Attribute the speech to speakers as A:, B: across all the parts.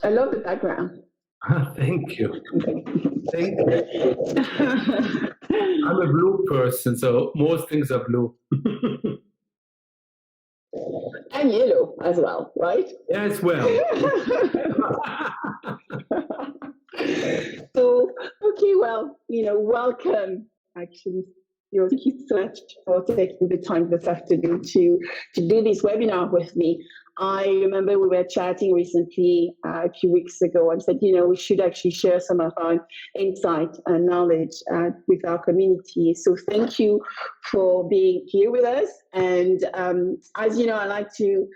A: I love the background.
B: Thank you. Thank you. I'm a blue person, so most things are blue.
A: And yellow as well, right?
B: Yeah, as well.
A: So, okay, well, welcome, actually. Thank you so much for taking the time this afternoon to do this webinar with me. I remember we were chatting recently a few weeks ago and said, we should actually share some of our insight and knowledge with our community. So thank you for being here with us. And as you know, I like to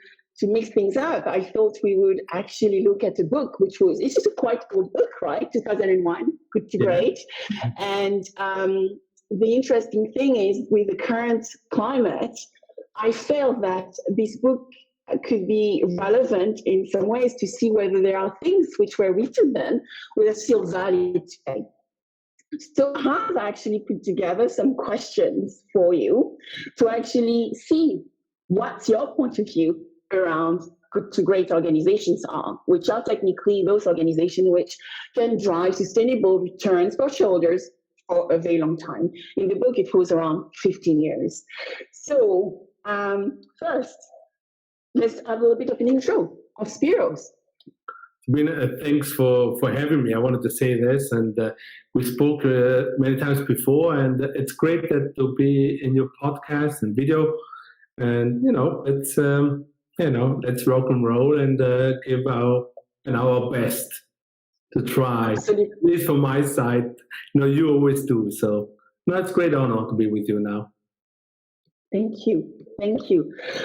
A: mix things up. I thought we would actually look at a book, it's just a quite old book, right? 2001, Good to Great. And the interesting thing is, with the current climate, I feel that this book could be relevant in some ways to see whether there are things which were written then which are still valid today. So I have actually put together some questions for you to actually see what's your point of view around good to great organizations are, which are technically those organizations which can drive sustainable returns for shareholders for a very long time. In the book, it was around 15 years. So first, let's have a little bit of an intro of Spiros.
B: Sabine, thanks for having me. I wanted to say this, and we spoke many times before, and it's great that to be in your podcast and video. And it's let's rock and roll and give our best to try.
A: Absolutely.
B: At least from my side, you always do. So it's a great honor to be with you now.
A: Thank you.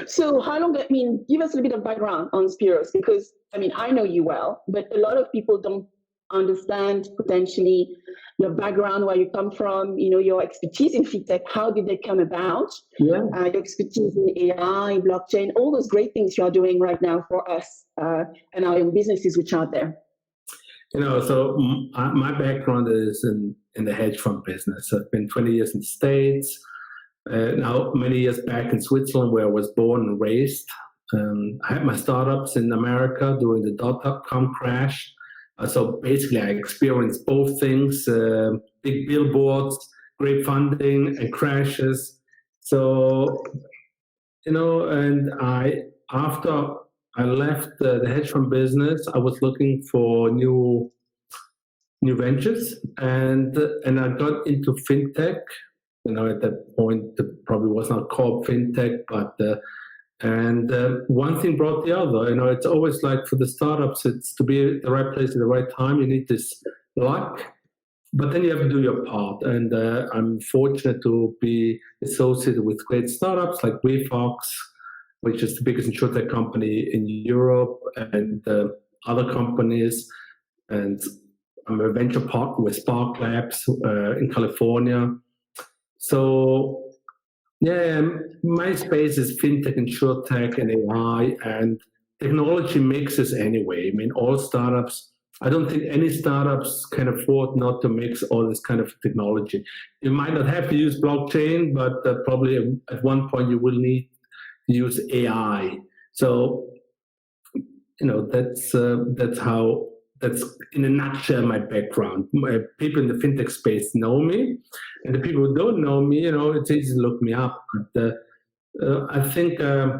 A: So how long, give us a little bit of background on Spiros, because, I know you well, but a lot of people don't understand potentially your background, where you come from, your expertise in FinTech. How did they come about?
B: Yeah.
A: Your expertise in AI, blockchain, all those great things you are doing right now for us and our own businesses which are there.
B: So my background is in the hedge fund business. I've been 20 years in the States. Now, many years back in Switzerland, where I was born and raised. I had my startups in America during the dot-com crash. So basically, I experienced both things, big billboards, great funding, and crashes. So, and after I left the hedge fund business, I was looking for new ventures, and I got into FinTech. At that point, it probably was not called FinTech, but one thing brought the other. It's always like for the startups, it's to be at the right place at the right time. You need this luck, but then you have to do your part. And I'm fortunate to be associated with great startups like WeFox, which is the biggest insurtech company in Europe, and other companies. And I'm a venture partner with Spark Labs in California. So, my space is FinTech, insurtech, and AI, and technology mixes anyway. All startups, I don't think any startups can afford not to mix all this kind of technology. You might not have to use blockchain, but probably at one point you will need to use AI. So, that's in a nutshell my background. People in the FinTech space know me, and the people who don't know me, it's easy to look me up. But I think I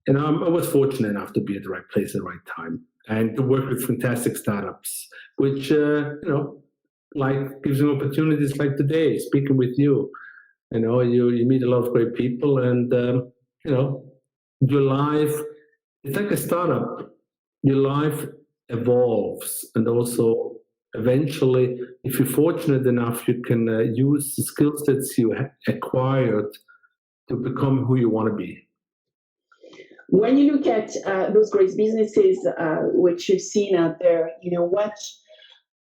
B: was fortunate enough to be at the right place at the right time and to work with fantastic startups, which gives me opportunities like today, speaking with you. You meet a lot of great people, and your life, it's like a startup. Your life evolves, and also eventually, if you're fortunate enough, you can use the skill sets you acquired to become who you want to be.
A: When you look at those great businesses which you've seen out there,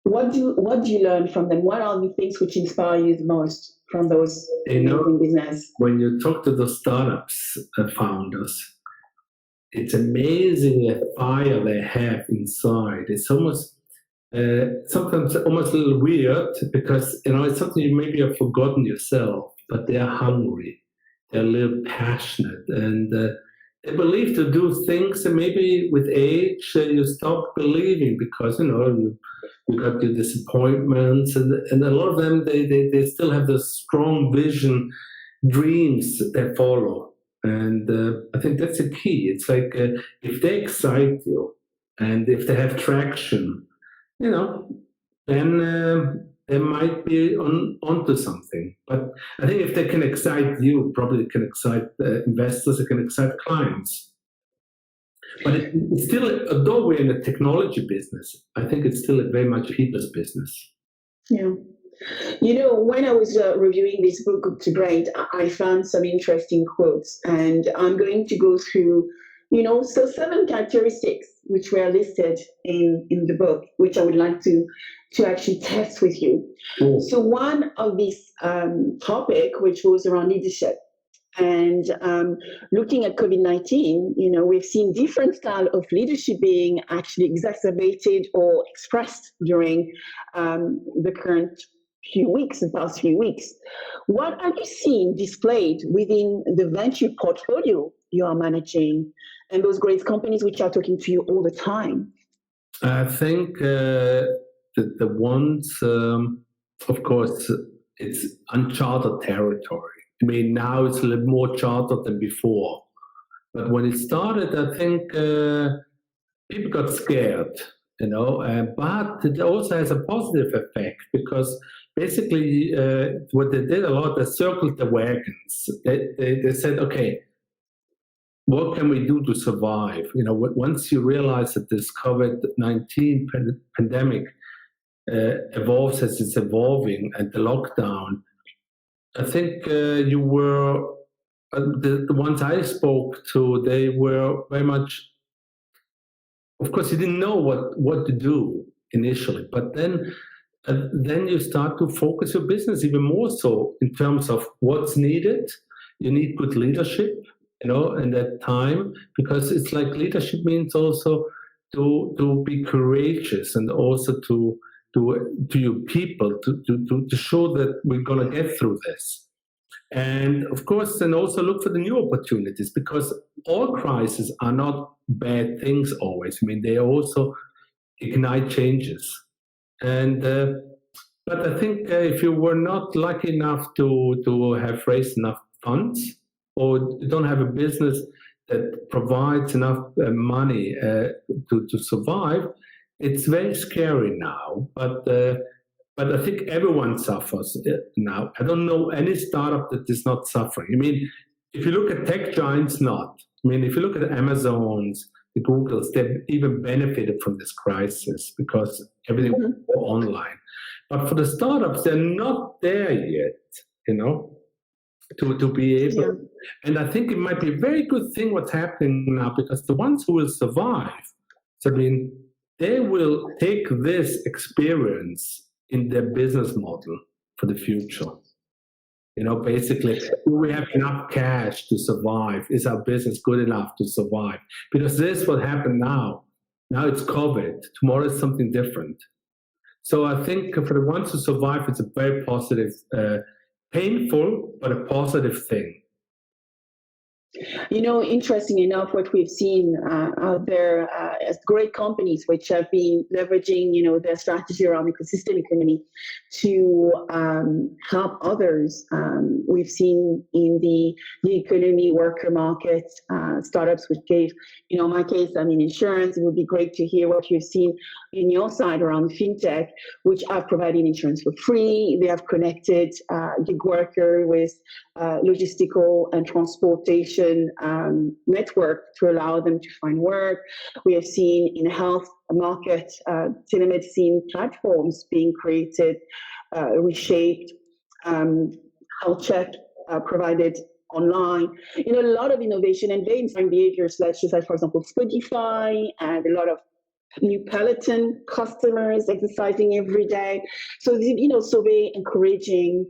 A: what do you learn from them? What are the things which inspire you the most from those amazing business?
B: When you talk to the startups founders, it's amazing the fire they have inside. It's almost sometimes almost a little weird, because it's something you maybe have forgotten yourself, but they're hungry, they're a little passionate, and they believe to do things, and maybe with age you stop believing because you got your disappointments, and a lot of them they still have this strong vision, dreams that follow, and I think that's the key. It's like if they excite you, and if they have traction, then they might be onto something. But I think if they can excite you, probably they can excite investors, they can excite clients. But it's still, although we're in the technology business, I think it's still very much people's business.
A: Yeah. When I was reviewing this book, Good to Great, I found some interesting quotes, and I'm going to go through, so 7 characteristics which were listed in the book, which I would like to actually test with you.
B: Cool.
A: So one of these topic, which was around leadership. And looking at COVID-19, we've seen different style of leadership being actually exacerbated or expressed during the past few weeks. What have you seen displayed within the venture portfolio you are managing and those great companies which are talking to you all the time?
B: I think the ones, of course, it's uncharted territory. I mean, now it's a little more chartered than before. But when it started, I think people got scared, but it also has a positive effect because basically what they did a lot, they circled the wagons. They said, okay, what can we do to survive? Once you realize that this COVID-19 pandemic evolves as it's evolving, and the lockdown, I think you were, the ones I spoke to, they were very much, of course, you didn't know what to do initially, but then you start to focus your business even more so in terms of what's needed. You need good leadership, in that time, because it's like leadership means also to be courageous and also to your people to show that we're going to get through this. And of course, then also look for the new opportunities, because all crises are not bad things always. I mean, they also ignite changes. And but I think if you were not lucky enough to have raised enough funds, or you don't have a business that provides enough money to survive, it's very scary now. But I think everyone suffers now. I don't know any startup that is not suffering. I mean, if you look at tech giants, not. I mean, if you look at the Amazons, the Googles, they've even benefited from this crisis because everything was online. But for the startups, they're not there yet, to be able. Yeah. And I think it might be a very good thing what's happening now, because the ones who will survive, they will take this experience in their business model for the future. Basically, do we have enough cash to survive? Is our business good enough to survive? Because this will happen now. Now it's COVID. Tomorrow is something different. So I think for the ones who survive, it's a very positive, painful, but a positive thing.
A: Interesting enough, what we've seen out there as great companies which have been leveraging, their strategy around ecosystem economy to help others. We've seen in the economy worker market startups which gave, in my case, insurance. It would be great to hear what you've seen in your side around FinTech, which have provided insurance for free. They have connected gig worker with logistical and transportation network to allow them to find work. We have seen in health market telemedicine platforms being created, reshaped, health check provided online. A lot of innovation and very inspiring behaviors, like for example Spotify, and a lot of new Peloton customers exercising every day. So so very encouraging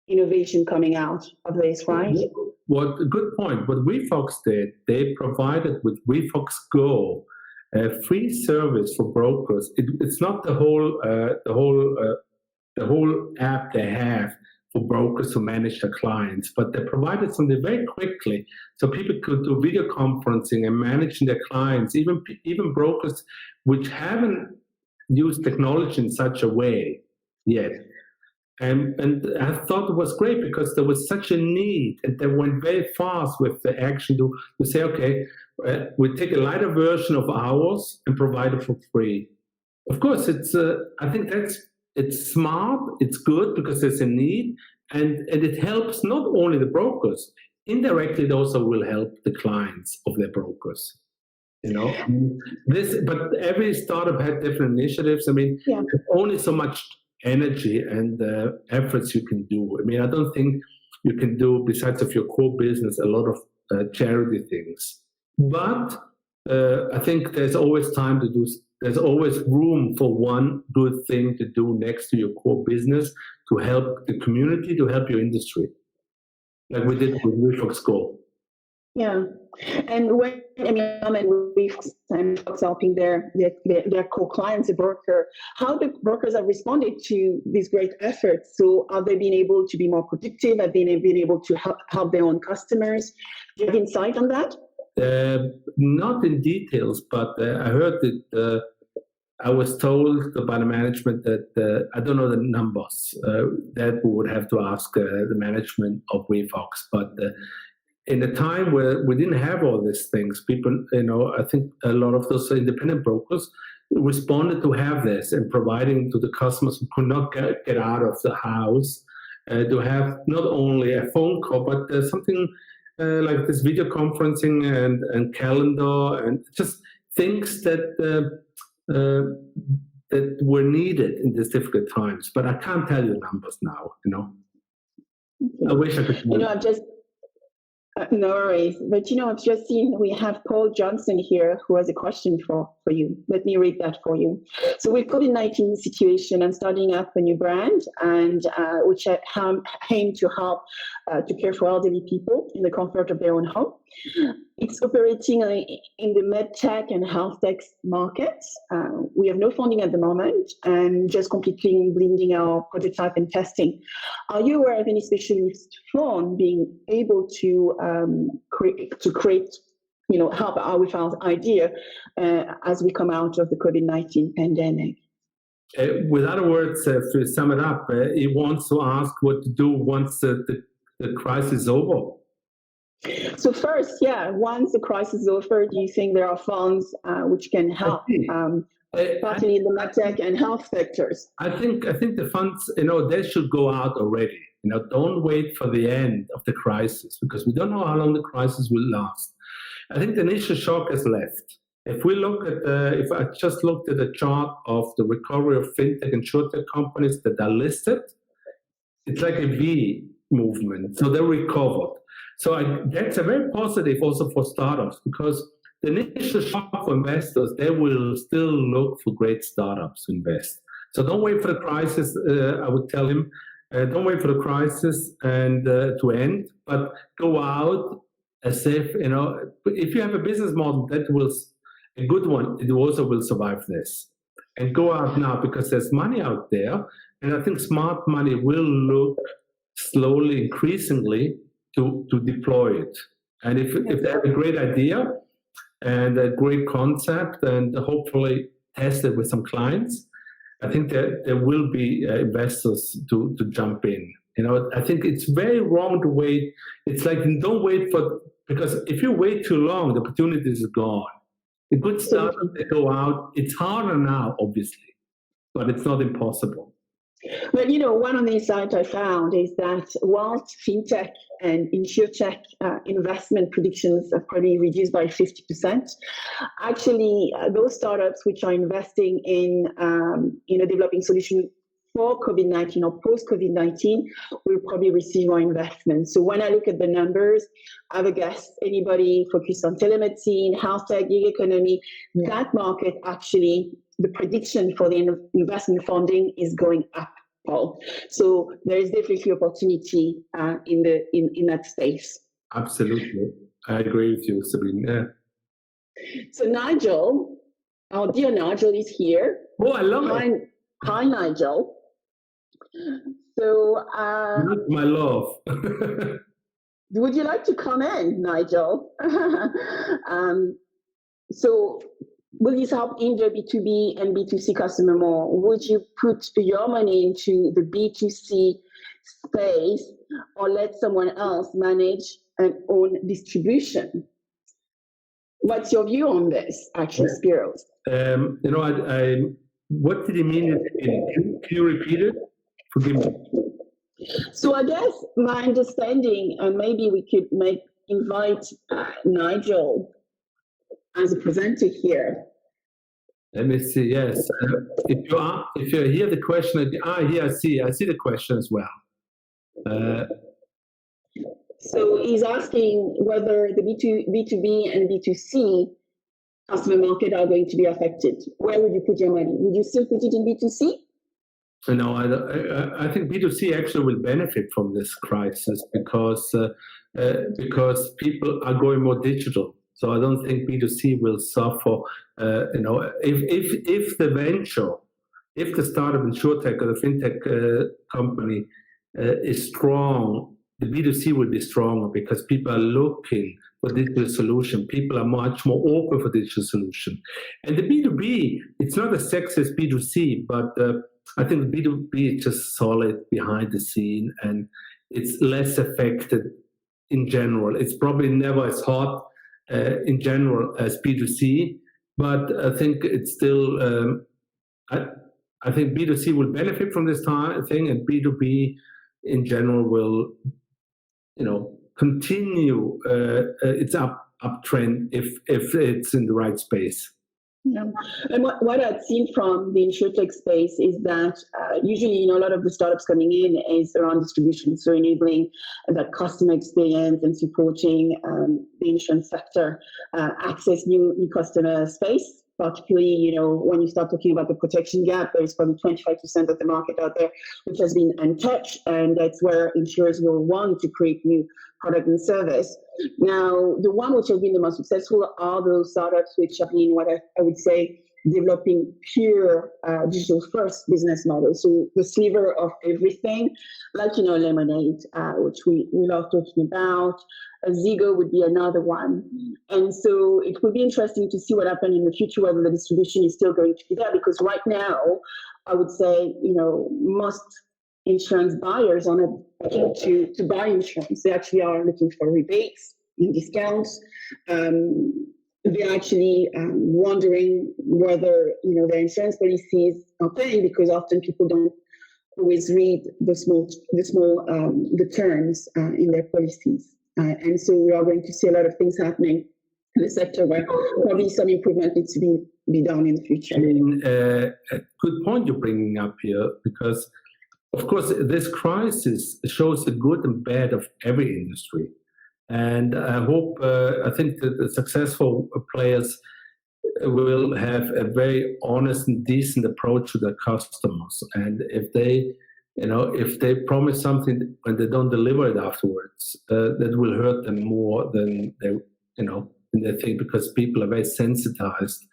A: innovation coming out of this, right?
B: What a good point. What WeFox did, they provided with WeFox Go a free service for brokers. It's not the whole app they have for brokers to manage their clients, but they provided something very quickly so people could do video conferencing and managing their clients, even brokers which haven't used technology in such a way yet. And I thought it was great because there was such a need, and they went very fast with the action to say, okay, we take a lighter version of ours and provide it for free. Of course, I think it's smart, it's good because there's a need, and it helps not only the brokers, indirectly it also will help the clients of their brokers. But every startup had different initiatives. I mean, there's only so much energy and efforts you can do. I mean, I don't think you can do, besides of your core business, a lot of charity things. But I think there's always time to do. There's always room for one good thing to do next to your core business to help the community, to help your industry, like we did with Refox Go.
A: Yeah, and when Refox helping their core clients, the broker, how the brokers have responded to these great efforts. So, have they been able to be more productive? Have they been able to help their own customers? Do you have insight on that?
B: Not in details, but I heard that I was told by the management that I don't know the numbers. That we would have to ask the management of Refox. But in a time where we didn't have all these things, people, I think a lot of those independent brokers responded to have this and providing to the customers who could not get out of the house to have not only a phone call, but something like this video conferencing and calendar and just things that were needed in these difficult times. But I can't tell you numbers now. I wish I could.
A: I've just no worries. But I've just seen we have Paul Johnson here who has a question for you. Let me read that for you. So with COVID-19 situation, I'm starting up a new brand and which I aim to help to care for elderly people in the comfort of their own home. It's operating in the medtech and health tech markets. We have no funding at the moment and just completely blending our prototype and testing. Are you aware of any specialist firm being able to create, help out with our idea as we come out of the COVID-19 pandemic?
B: With other words, to sum it up, he wants to ask what to do once the crisis is over.
A: So first, once the crisis is over, do you think there are funds which can help, partly in the medtech and health sectors?
B: I think the funds, they should go out already. Don't wait for the end of the crisis because we don't know how long the crisis will last. I think the initial shock has left. If we look at if I just looked at the chart of the recovery of FinTech and SureTech companies that are listed, it's like a V movement. So they recovered. So that's a very positive also for startups because the initial shock for investors, they will still look for great startups to invest. So don't wait for the crisis, I would tell him, don't wait for the crisis and to end, but go out as if you have a business model that will, a good one, it also will survive this. And go out now because there's money out there. And I think smart money will look slowly, increasingly, to deploy it. And if they have a great idea and a great concept and hopefully test it with some clients, I think that there will be investors to jump in. I think it's very wrong to wait. It's like don't wait because if you wait too long, the opportunities are gone. The good startups that go out, it's harder now, obviously, but it's not impossible.
A: But one of the insights I found is that whilst FinTech and InsurTech investment predictions are probably reduced by 50%, actually those startups which are investing in developing solutions for COVID-19 or post-COVID-19 will probably receive more investment. So when I look at the numbers, I have a guess, anybody focused on telemedicine, health tech, gig economy, that market actually, the prediction for the investment funding is going up, Paul. So there is definitely opportunity in that space.
B: Absolutely. I agree with you, Sabine. Yeah.
A: So Nigel, our dear Nigel is here.
B: Oh, I love it.
A: Hi, Nigel. So,
B: Not my love.
A: would you like to comment, Nigel? So, will this help in the B2B and B2C customer more? Would you put your money into the B2C space or let someone else manage and own distribution? What's your view on this, actually, Spiros?
B: What did he mean? Can you repeat it? Forgive me.
A: So I guess my understanding, and maybe we could invite Nigel as a presenter here.
B: Let me see. Yes, if you hear the question, I see the question as well.
A: So he's asking whether the B2B and B2C customer market are going to be affected. Where would you put your money? Would you still put it in B2C?
B: No, I think B2C actually will benefit from this crisis because people are going more digital. So I don't think B2C will suffer. If the venture, if the startup insurtech or the FinTech company is strong, the B2C will be stronger because people are looking for digital solution. People are much more open for digital solution. And the B2B, it's not as sexy as B2C, but I think B2B is just solid behind the scene and it's less affected in general. It's probably never as hot in general as B2C, but I think it's still, I think B2C will benefit from this thing and B2B in general will, continue its uptrend if it's in the right space.
A: Yeah, and what I've seen from the insurtech space is that usually, a lot of the startups coming in is around distribution, so enabling that customer experience and supporting the insurance sector access new customer space. Particularly, when you start talking about the protection gap, there is probably 25% of the market out there which has been untouched, and that's where insurers will want to create new product and service. Now, the one which has been the most successful are those startups which have been what I would say developing pure digital-first business models. So the sliver of everything, like Lemonade, which we love talking about. Zigo would be another one. And so it will be interesting to see what happens in the future, whether the distribution is still going to be there, because right now, I would say, most insurance buyers are not looking to buy insurance. They actually are looking for rebates and discounts. They're actually wondering whether their insurance policies are paying, because often people don't always read the terms in their policies. And so we are going to see a lot of things happening in the sector where probably some improvement needs to be done in the future.
B: I mean, a good point you're bringing up here, because of course this crisis shows the good and bad of every industry. And I think that the successful players will have a very honest and decent approach to their customers. And if they promise something and they don't deliver it afterwards, that will hurt them more than they think, because people are very sensitized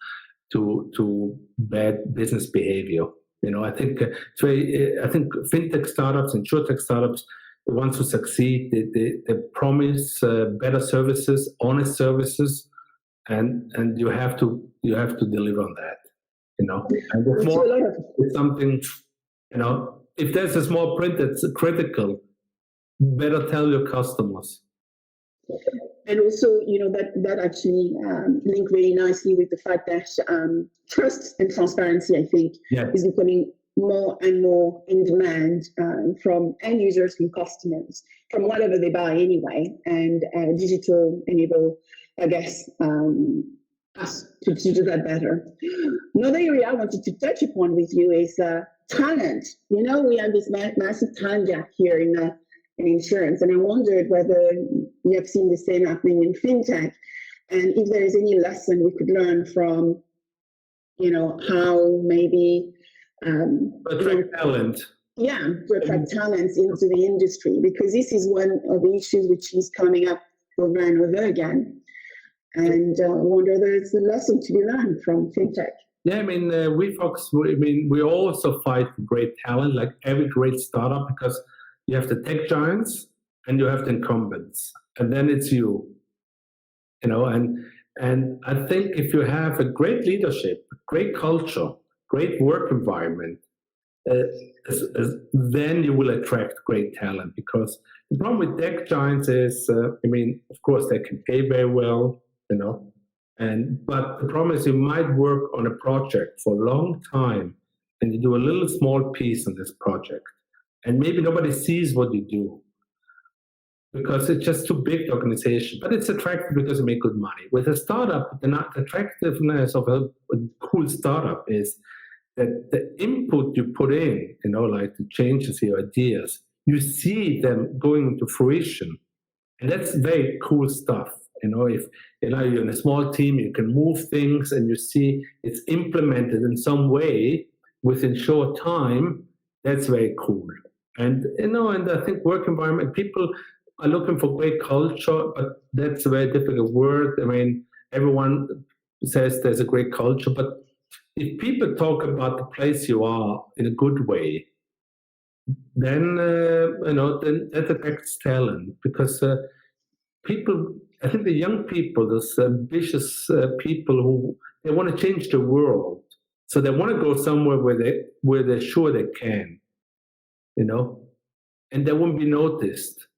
B: to bad business behavior. I think fintech startups, insurtech startups, the ones who succeed, they promise better services, honest services, and you have to deliver on that. And it's more something. If there's a small print that's critical, better tell your customers.
A: And also, that actually linked really nicely with the fact that trust and transparency, I think, is becoming more and more in demand from end users, from customers, from whatever they buy anyway. And digital enable, I guess, us to do that better. Another area I wanted to touch upon with you is talent. We have this massive talent gap here in insurance, and I wondered whether you have seen the same happening in FinTech, and if there is any lesson we could learn from, how maybe
B: attract talent.
A: Yeah, to attract talents into the industry, because this is one of the issues which is coming up over and over again. And I wonder if there's a lesson to be learned from FinTech.
B: Yeah, I mean, we also fight for great talent, like every great startup, because you have the tech giants and you have the incumbents, and then it's you know, and I think if you have a great leadership, great culture, great work environment, uh, then you will attract great talent. Because the problem with tech giants is, of course, they can pay very well, you know, but the problem is you might work on a project for a long time, and you do a little small piece on this project, and maybe nobody sees what you do because it's just too big organization. But it's attractive because you make good money. With a startup, the attractiveness of a cool startup is that the input you put in, like the changes, your ideas, you see them going into fruition. And that's very cool stuff. If you're in a small team, you can move things and you see it's implemented in some way within short time. That's very cool. And I think work environment, people are looking for great culture, but that's a very difficult word. I mean, everyone says there's a great culture, but if people talk about the place you are in a good way, then then that affects talent, because people, I think the young people, those ambitious people who they want to change the world, so they want to go somewhere where they're sure they can, and they won't be noticed.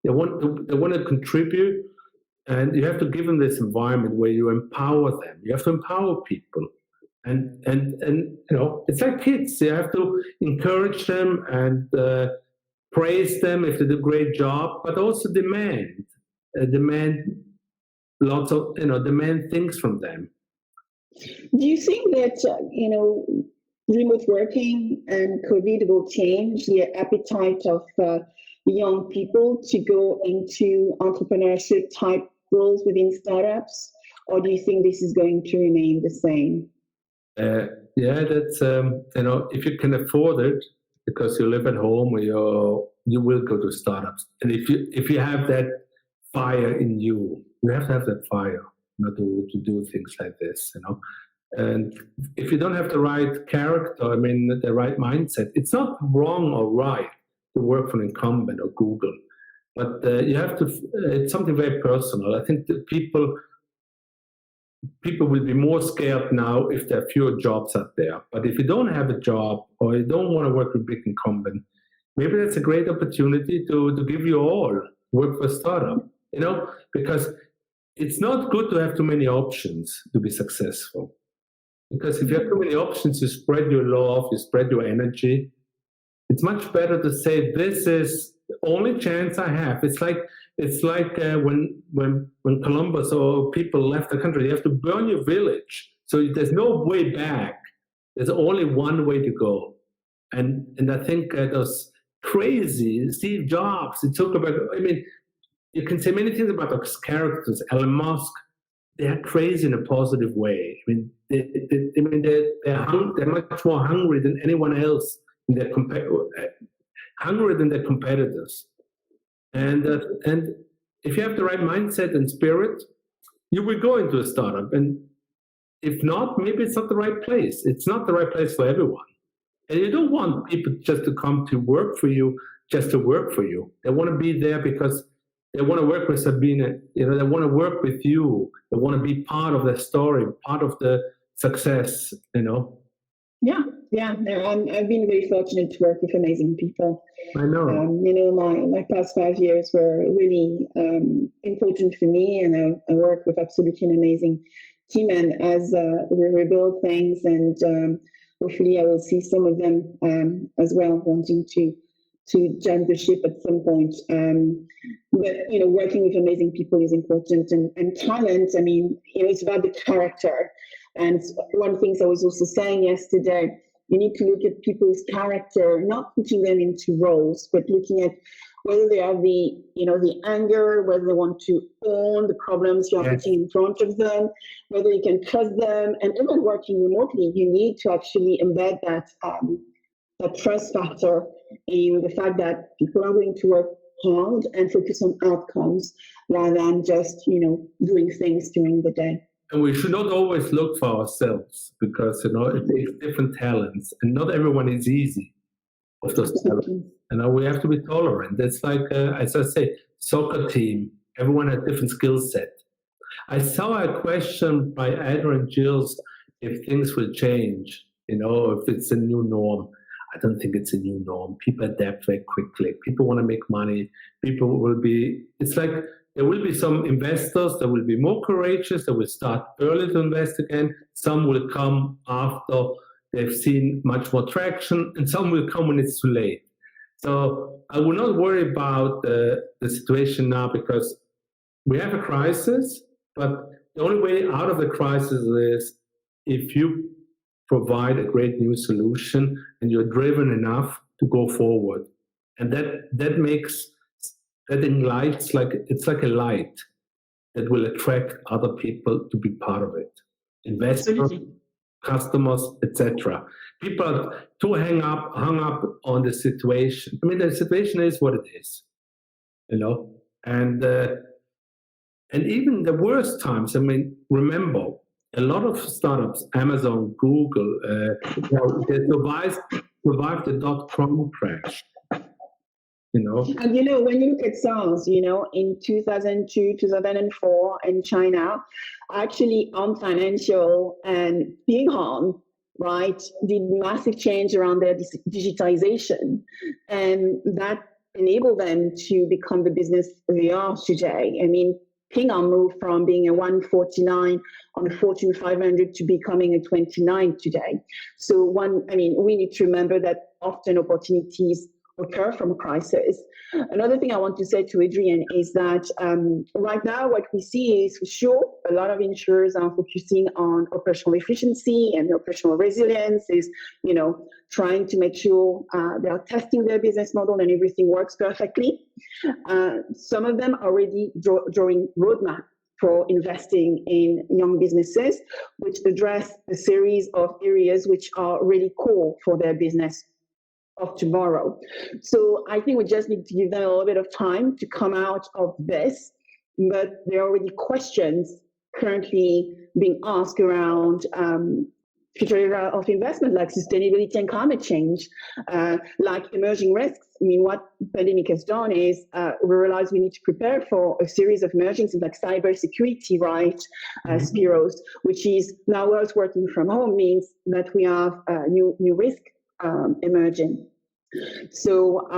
B: They want to contribute, and you have to give them this environment where you empower them. You have to empower people, and it's like kids. You have to encourage them and praise them if they do a great job, but also demand lots of demand things from them.
A: Do you think that remote working and COVID will change the appetite of young people to go into entrepreneurship type roles within startups, or do you think this is going to remain the same?
B: Yeah, that's if you can afford it, because you live at home, or you will go to startups. And if you have that fire in you have to have that fire, to do things like this, And if you don't have the right character, the right mindset, it's not wrong or right to work for an incumbent or Google, but you have to. It's something very personal. I think that people will be more scared now if there are fewer jobs out there. But if you don't have a job, or you don't want to work with big incumbent, maybe that's a great opportunity to give you all work for a startup. Because it's not good to have too many options to be successful. Because if you have too many options, you spread your love, you spread your energy. It's much better to say, this is the only chance I have. It's like when Columbus or people left the country, you have to burn your village. So there's no way back. There's only one way to go. And I think those crazy Steve Jobs, he talked about, you can say many things about those characters. Elon Musk, they are crazy in a positive way. They're much more hungry than anyone else. Hungrier than their competitors. And if you have the right mindset and spirit, you will go into a startup. And if not, maybe it's not the right place. It's not the right place for everyone. And you don't want people just to come to work for you, just to work for you. They want to be there because they want to work with Sabine. They want to work with you. They want to be part of the story, part of the success.
A: Yeah. No, I've been very fortunate to work with amazing people.
B: I know.
A: My past 5 years were really important for me, and I work with absolutely an amazing team. And as we rebuild things, and hopefully I will see some of them as well wanting to jump the ship at some point. But working with amazing people is important, and talent. It's about the character. And one of the things I was also saying yesterday, you need to look at people's character, not putting them into roles, but looking at whether they have the anger, whether they want to own the problems you're putting in front of them, whether you can trust them. And even working remotely, you need to actually embed that trust factor in the fact that people are going to work hard and focus on outcomes rather than just doing things during the day.
B: And we should not always look for ourselves because, it takes different talents and not everyone is easy of those talents. We have to be tolerant. It's like, as I say, soccer team, everyone has different skill set. I saw a question by Adrian Gilles if things will change, if it's a new norm. I don't think it's a new norm. People adapt very quickly. People want to make money. It's like there will be some investors that will be more courageous, that will start early to invest again. Some will come after they've seen much more traction, and some will come when it's too late. So I will not worry about the situation now because we have a crisis, but the only way out of the crisis is if you provide a great new solution and you're driven enough to go forward. And that enlightens, it's like a light that will attract other people to be part of it. Investors, customers, etc. People are too hung up on the situation. I mean, the situation is what it is, and even the worst times. I mean, remember, a lot of startups, Amazon, Google, they survived the dot-com crash.
A: And when you look at SARS, in 2002, 2004 in China, actually Ant Financial and Ping An, right, did massive change around their digitization, and that enabled them to become the business they are today. I mean, Ping An moved from being a 149 on the Fortune 500 to becoming a 29 today. So we need to remember that often opportunities occur from a crisis. Another thing I want to say to Adrian is that right now what we see is, for sure, a lot of insurers are focusing on operational efficiency and operational resilience, is trying to make sure they are testing their business model and everything works perfectly. Some of them are already drawing roadmap for investing in young businesses, which address a series of areas which are really core for their business of tomorrow. So I think we just need to give them a little bit of time to come out of this, but there are already questions currently being asked around future area of investment, like sustainability and climate change, like emerging risks. I mean, what pandemic has done is we realize we need to prepare for a series of emerging things like cybersecurity, right, Spiros, which is now us working from home means that we have new risk emerging. So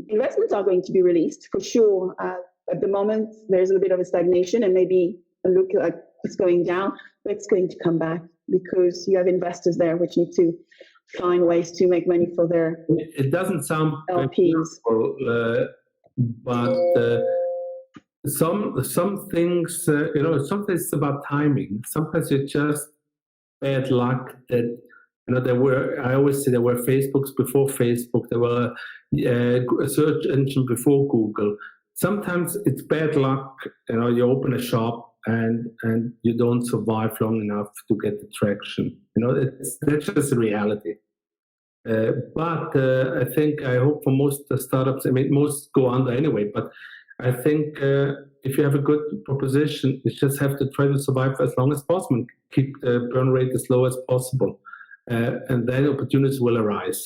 A: investments are going to be released for sure. At the moment, there's a little bit of a stagnation and maybe a look like it's going down, but it's going to come back because you have investors there which need to find ways to make money for their
B: It doesn't sound
A: LPs.
B: But some things, sometimes it's about timing. Sometimes it's just bad luck that. I always say there were Facebooks before Facebook, there were a search engine before Google. Sometimes it's bad luck, you open a shop and you don't survive long enough to get the traction. That's just the reality. But I hope for most startups, most go under anyway, but I think if you have a good proposition, you just have to try to survive as long as possible and keep the burn rate as low as possible. And then opportunities will arise.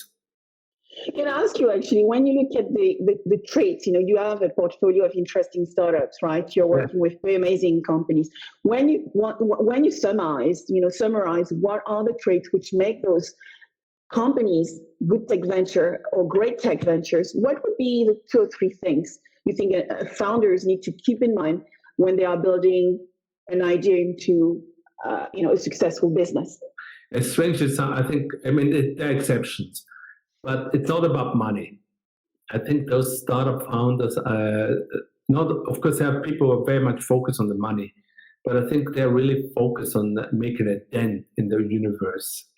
A: Can I ask you, actually, when you look at the traits, you have a portfolio of interesting startups, right? You're working with very amazing companies. When you summarize what are the traits which make those companies good tech venture or great tech ventures, what would be the 2 or 3 things you think founders need to keep in mind when they are building an idea into a successful business?
B: As strange as I think, there are exceptions, but it's not about money. I think those startup founders of course, there are people who are very much focused on the money, but I think they're really focused on making a dent in the universe,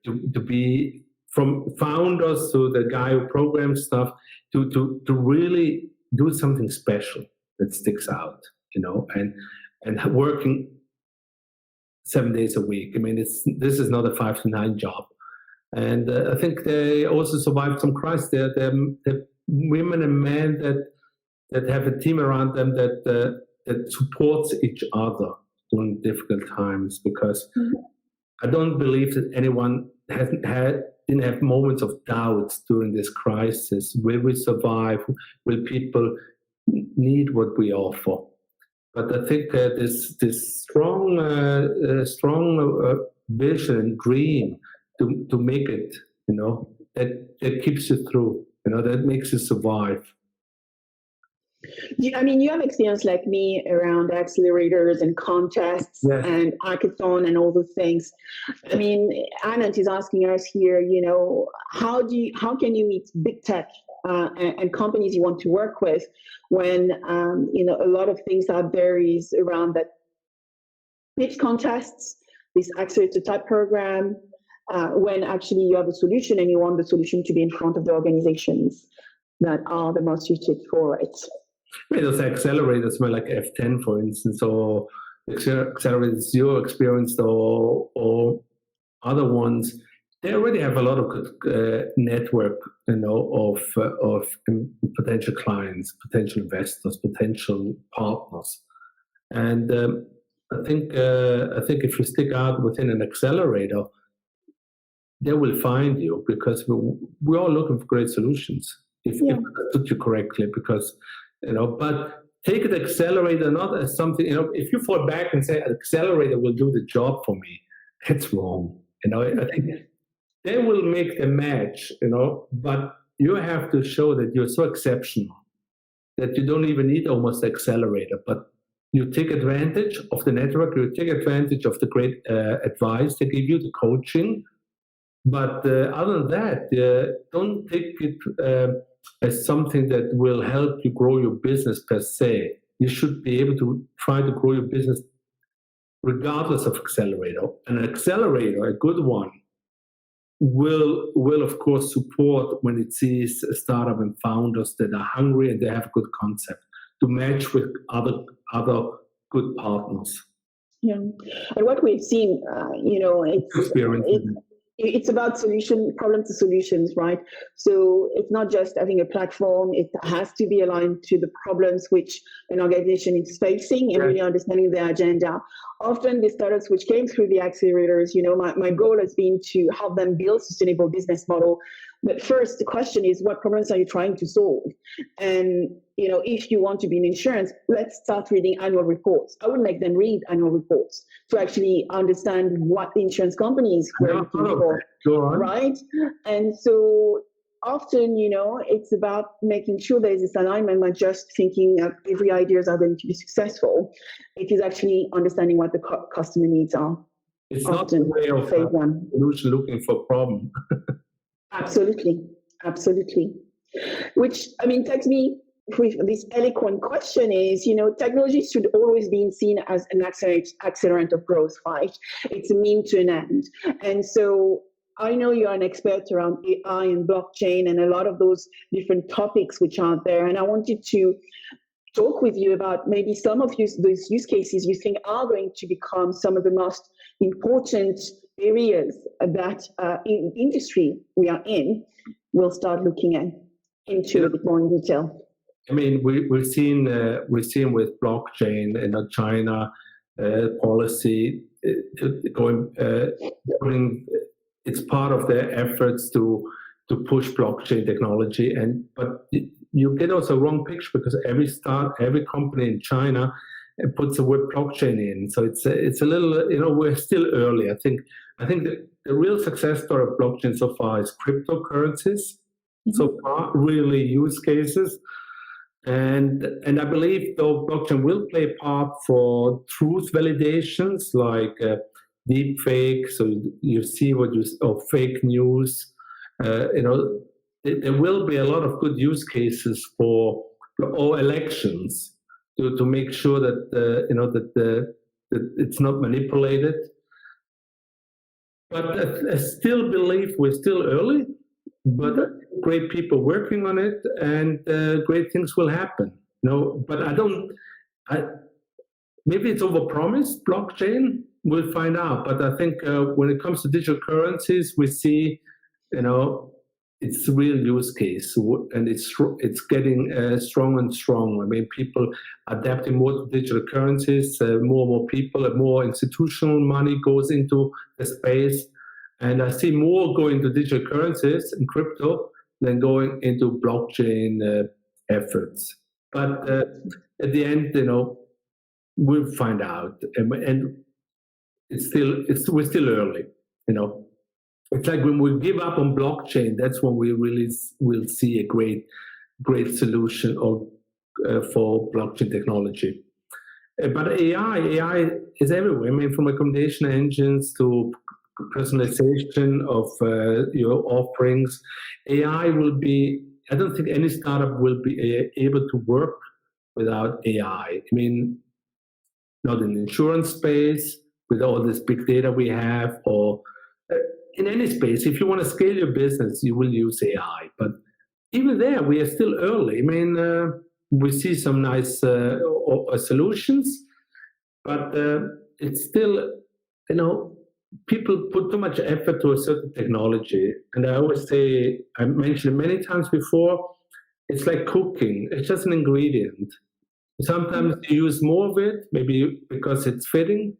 B: to be from founders to the guy who programs stuff, to really do something special that sticks out, and working 7 days a week. This is not a 5 to 9 job. And I think they also survived some crisis. They're women and men that have a team around them that supports each other. during difficult times, because I don't believe that anyone didn't have moments of doubt during this crisis. Will we survive? Will people need what we offer? But I think this strong vision and dream to make it, that keeps you through, that makes you survive.
A: You have experience like me around accelerators and contests and hackathon and all those things. Anand is asking us here, how can you meet big tech and companies you want to work with when, a lot of things out there is around that pitch contests, this accelerator type program, when actually you have a solution and you want the solution to be in front of the organizations that are the most suited for it.
B: Those accelerators were like F10, for instance, or accelerators you experienced, or other ones. They already have a lot of good network, of potential clients, potential investors, potential partners. And I think if you stick out within an accelerator, they will find you, because we're all looking for great solutions. If I put you correctly, because. But take an accelerator not as something, if you fall back and say an accelerator will do the job for me, that's wrong. I think they will make the match, but you have to show that you're so exceptional that you don't even need almost accelerator, but you take advantage of the network, you take advantage of the great advice they give you, the coaching. But other than that, don't take it as something that will help you grow your business per se. You should be able to try to grow your business regardless of accelerator. An accelerator, a good one, will of course support when it sees a startup and founders that are hungry and they have a good concept to match with other good partners.
A: Yeah, and what we've seen, it's about problem to solutions, right? So it's not just having a platform, it has to be aligned to the problems which an organization is facing and really understanding their agenda. Often the startups which came through the accelerators, my goal has been to help them build sustainable business model. But first, the question is, what problems are you trying to solve? And, if you want to be in insurance, let's start reading annual reports. I would make them read annual reports to actually understand what the insurance companies were looking for, right? And so often, it's about making sure there is this alignment, not just thinking that every ideas are going to be successful. It is actually understanding what the customer needs are.
B: It's not the way of solution looking for problem.
A: Absolutely. Which, takes me with this eloquent question is, technology should always be seen as an accelerant of growth, right? It's a mean to an end. And so I know you're an expert around AI and blockchain and a lot of those different topics which are there. And I wanted to talk with you about maybe some of those use cases you think are going to become some of the most important areas that in industry we are in, we'll start looking into a bit more in detail.
B: We've seen with blockchain, China policy putting it's part of their efforts to push blockchain technology, but you get also a wrong picture because every company in China puts the word blockchain in, so it's a little we're still early. I think the real success story of blockchain so far is cryptocurrencies. So far, really use cases. And I believe though blockchain will play a part for truth validations like deep fake, so you see or fake news. There will be a lot of good use cases for elections to make sure that that it's not manipulated. But I still believe we're still early. But great people working on it, and great things will happen. But maybe it's overpromised. Blockchain, we'll find out. But I think when it comes to digital currencies, we see, it's real use case, and it's getting strong and strong. I mean, people adapting more to digital currencies, more and more people, more institutional money goes into the space, and I see more going to digital currencies and crypto than going into blockchain efforts. But at the end, we'll find out, and we're still early, It's like when we give up on blockchain, that's when we really will see a great solution for blockchain technology. But AI is everywhere. I mean, from recommendation engines to personalization of your offerings, AI will be. I don't think any startup will be able to work without AI. I mean, not in the insurance space with all this big data we have, or in any space. If you want to scale your business, you will use AI. But even there, we are still early. I mean, we see some nice solutions, but it's still, people put too much effort to a certain technology. And I always say, I mentioned it many times before, it's like cooking. It's just an ingredient. Sometimes you use more of it, maybe because it's fitting.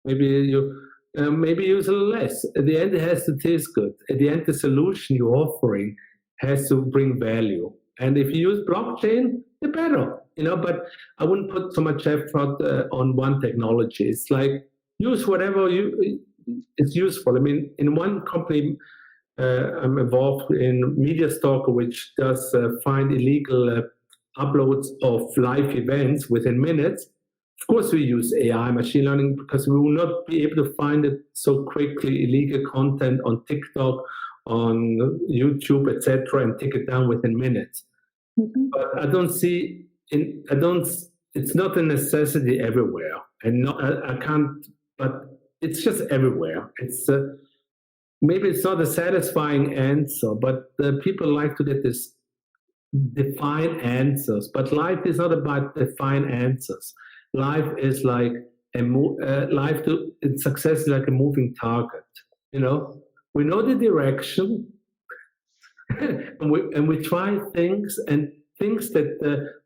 B: Maybe you use a little less. At the end, it has to taste good. At the end, the solution you're offering has to bring value. And if you use blockchain, the better. But I wouldn't put so much effort on one technology. It's like use whatever it's useful. I mean, in one company, I'm involved in MediaStalker, which does find illegal uploads of live events within minutes. Of course, we use AI, machine learning, because we will not be able to find it so quickly, illegal content on TikTok, on YouTube, etc., and take it down within minutes. Mm-hmm. But I don't see, it's not a necessity everywhere. And I can't, but it's just everywhere. It's maybe it's not a satisfying answer, but people like to get this defined answers. But life is not about defined answers. Life is like success is like a moving target. We know the direction, and we try things, and things that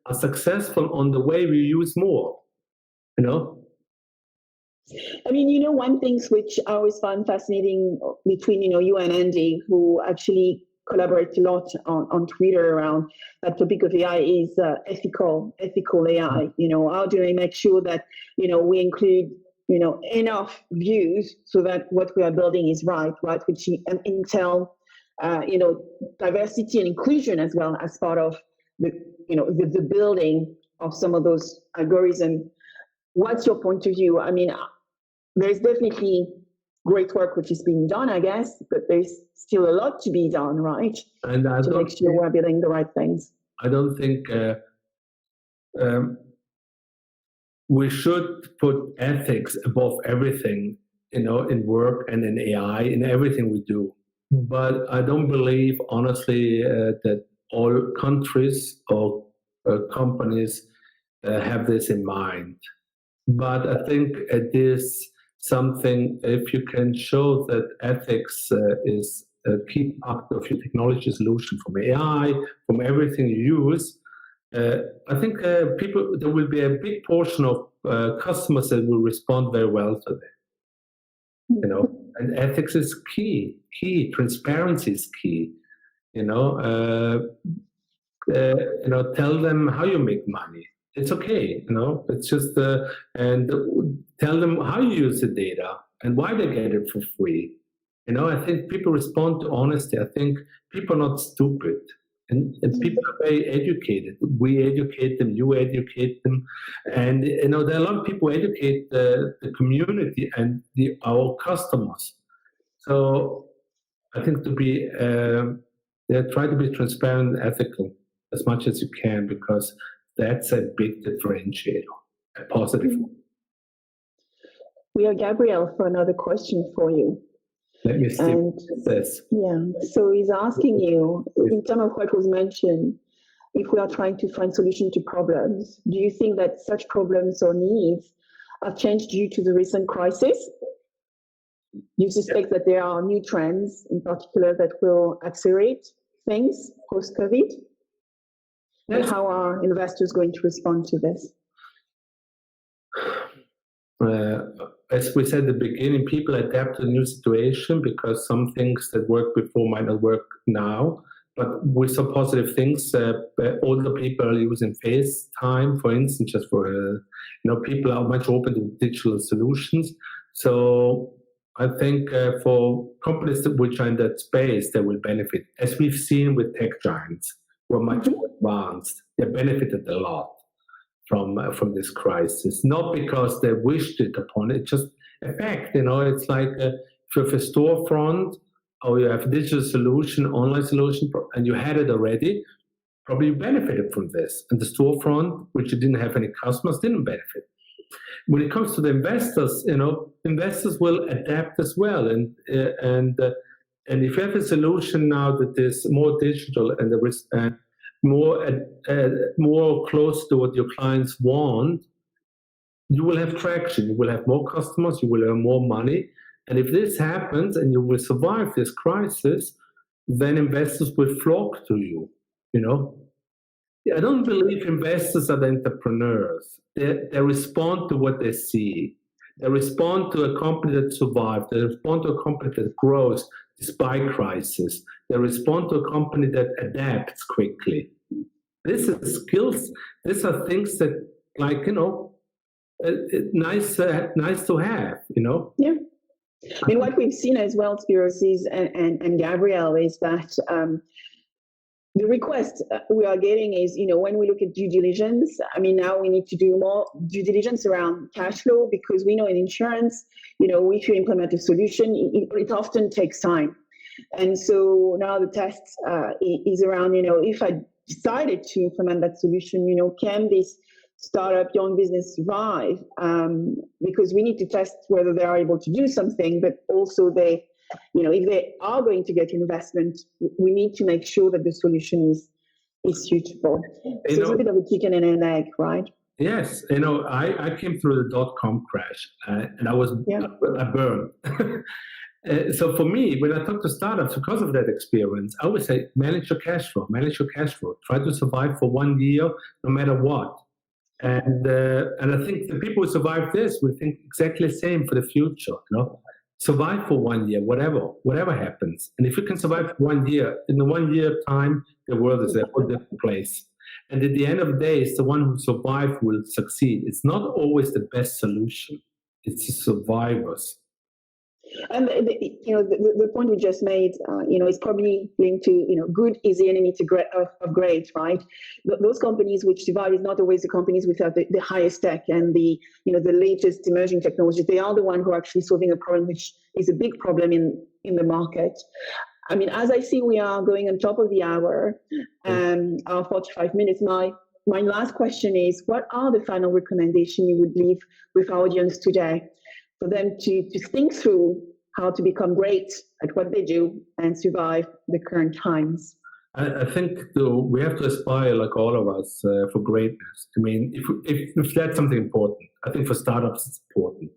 B: are successful on the way we use more.
A: I mean, one thing which I always find fascinating between you and Andy, who actually collaborate a lot on Twitter around that topic of AI, is ethical AI. How do we make sure that we include enough views so that what we are building is right, which entail diversity and inclusion as well as part of the building of some of those algorithms. What's your point of view? I mean, there's definitely great work which is being done, I guess, but there's still a lot to be done, right?
B: And
A: to make sure we're building the right things.
B: I don't think we should put ethics above everything, in work and in AI, in everything we do. But I don't believe, honestly, that all countries or companies have this in mind. But I think it is something, if you can show that ethics is a key part of your technology solution, from AI, from everything you use, I think there will be a big portion of customers that will respond very well to that. And ethics is key. Transparency is key. Tell them how you make money. It's okay, it's just, and tell them how you use the data and why they get it for free. I think people respond to honesty. I think people are not stupid, and people are very educated. We educate them, you educate them, and there are a lot of people who educate the community and our customers. So I think try to be transparent and ethical as much as you can, because that's a big differentiator, a positive one.
A: We have Gabriel for another question for you.
B: Let me see this.
A: Yeah, so he's asking you, in terms of what was mentioned, if we are trying to find solutions to problems, do you think that such problems or needs have changed due to the recent crisis? Do you suspect that there are new trends in particular that will accelerate things post-COVID? And
B: Yes.
A: how are investors going to respond to this?
B: As we said at the beginning, people adapt to the new situation because some things that worked before might not work now. But we saw positive things. Older people are using FaceTime, for instance, just for people are much open to digital solutions. So I think for companies which are in that space, they will benefit, as we've seen with tech giants who are much more advanced. They benefited a lot from this crisis, not because they wished it upon it, just a fact. It's like if you have a storefront or you have a digital solution, online solution, and you had it already, probably you benefited from this. And the storefront, which you didn't have any customers, didn't benefit. When it comes to the investors, investors will adapt as well. And if you have a solution now that is more digital and the risk more close to what your clients want, you will have traction. You will have more customers. You will earn more money. And if this happens and you will survive this crisis, then investors will flock to you. I don't believe investors are the entrepreneurs. They respond to what they see. They respond to a company that survived. They respond to a company that grows despite crisis. They respond to a company that adapts quickly. These are skills. These are things that, nice to have.
A: Yeah. I mean, what we've seen as well, Spiros, is, and Gabrielle, is that the request we are getting is, when we look at due diligence, now we need to do more due diligence around cash flow, because we know in insurance, if you implement a solution, it often takes time. And so now the test is around, if I decided to implement that solution, can this startup, young business survive? Because we need to test whether they are able to do something, but also if they are going to get investment, we need to make sure that the solution is suitable. So it's a bit of a chicken and an egg, right?
B: Yes. I came through the dot-com crash and I burned. So for me, when I talk to startups, because of that experience, I always say, manage your cash flow. Try to survive for 1 year, no matter what. And I think the people who survive this will think exactly the same for the future. Survive for 1 year, whatever happens. And if you can survive for 1 year, in the 1 year time, the world is a whole different place. And at the end of the day, it's the one who survives will succeed. It's not always the best solution. It's the survivors.
A: And the point we just made, is probably linked to, good is the enemy of great, right? Those companies which survive is not always the companies which have the highest tech and the latest emerging technologies. They are the ones who are actually solving a problem which is a big problem in the market. As I see we are going on top of the hour, our 45 minutes, my last question is, what are the final recommendations you would leave with our audience today, for them to think through how to become great at what they do and survive the current times?
B: I think we have to aspire, like all of us, for greatness. If that's something important, I think for startups it's important.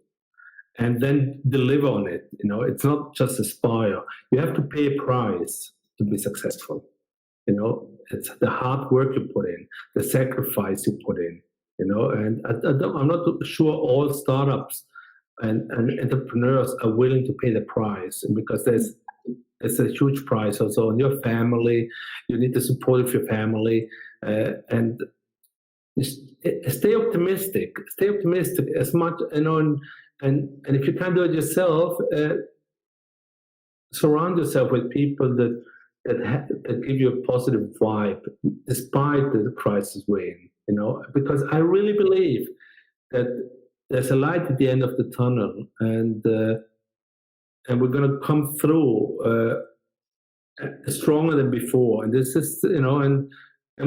B: And then deliver on it. It's not just aspire. You have to pay a price to be successful. It's the hard work you put in, the sacrifice you put in. And I'm not sure all startups and entrepreneurs are willing to pay the price, because there's a huge price also on your family. You need the support of your family, and stay optimistic as much. And if you can't do it yourself, surround yourself with people that give you a positive vibe despite the crisis we're in. Because I really believe that there's a light at the end of the tunnel, and we're going to come through stronger than before. And this is, and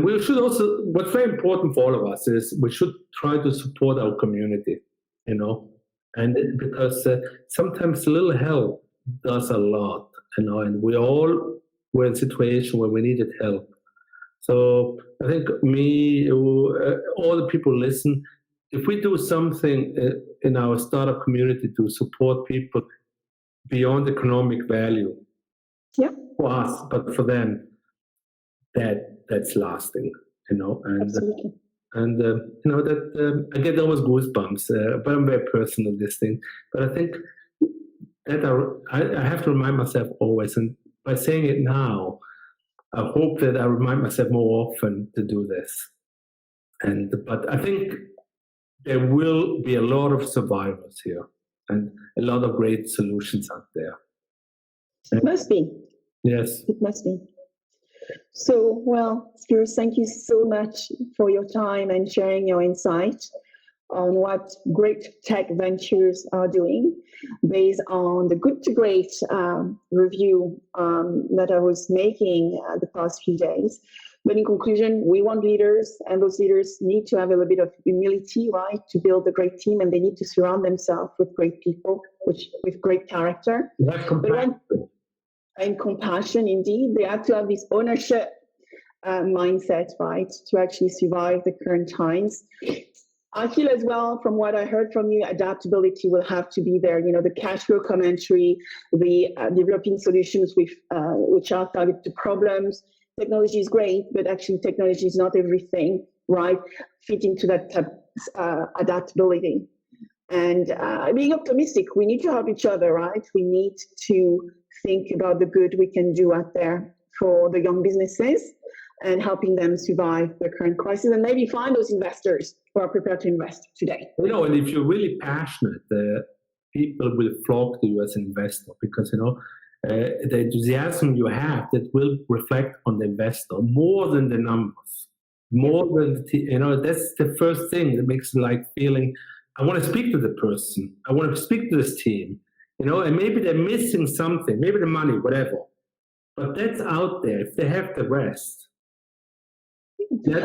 B: we should also, what's very important for all of us is we should try to support our community, and because sometimes a little help does a lot, and we all were in a situation where we needed help. So I think all the people listen, if we do something in our startup community to support people beyond economic value, for us, but for them, that's lasting, and
A: Absolutely.
B: that I get almost goosebumps, but I'm very personal this thing. But I think that I have to remind myself always, and by saying it now, I hope that I remind myself more often to do this. But I think there will be a lot of survivors here and a lot of great solutions out there.
A: It must be.
B: Yes.
A: It must be. So, well, Spiros, thank you so much for your time and sharing your insight on what great tech ventures are doing based on the Good to Great review that I was making the past few days. But in conclusion, we want leaders, and those leaders need to have a little bit of humility, right, to build a great team, and they need to surround themselves with great people, with great character. And compassion, indeed. They have to have this ownership mindset, right, to actually survive the current times. I feel as well, from what I heard from you, adaptability will have to be there. The cash flow commentary, the developing solutions which are targeted to problems. Technology is great, but actually technology is not everything, right? Fit into that adaptability. And being optimistic, we need to help each other, right? We need to think about the good we can do out there for the young businesses and helping them survive the current crisis, and maybe find those investors who are prepared to invest today.
B: And if you're really passionate, people will flock to you as an investor because, the enthusiasm you have that will reflect on the investor more than the numbers, more than, that's the first thing that makes it like feeling, I want to speak to the person. I want to speak to this team, and maybe they're missing something, maybe the money, whatever. But that's out there if they have the rest.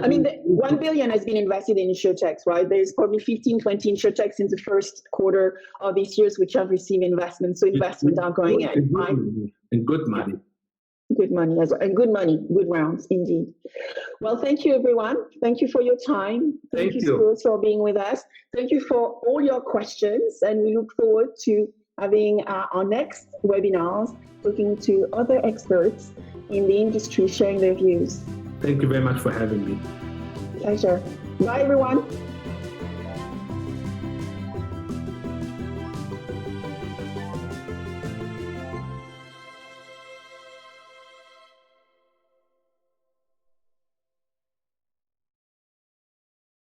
A: I mean, 1 billion has been invested in insurtechs, right? There's probably 15, 20 insurtechs in the first quarter of this year which have received investments. So investments are going in, right?
B: And good money.
A: Good money as well. And good money, good rounds, indeed. Well, thank you, everyone. Thank you for your time. Thank you, Spiros, for being with us. Thank you for all your questions. And we look forward to having our next webinars, talking to other experts in the industry, sharing their views.
B: Thank you very much for having me.
A: Pleasure. Bye, everyone.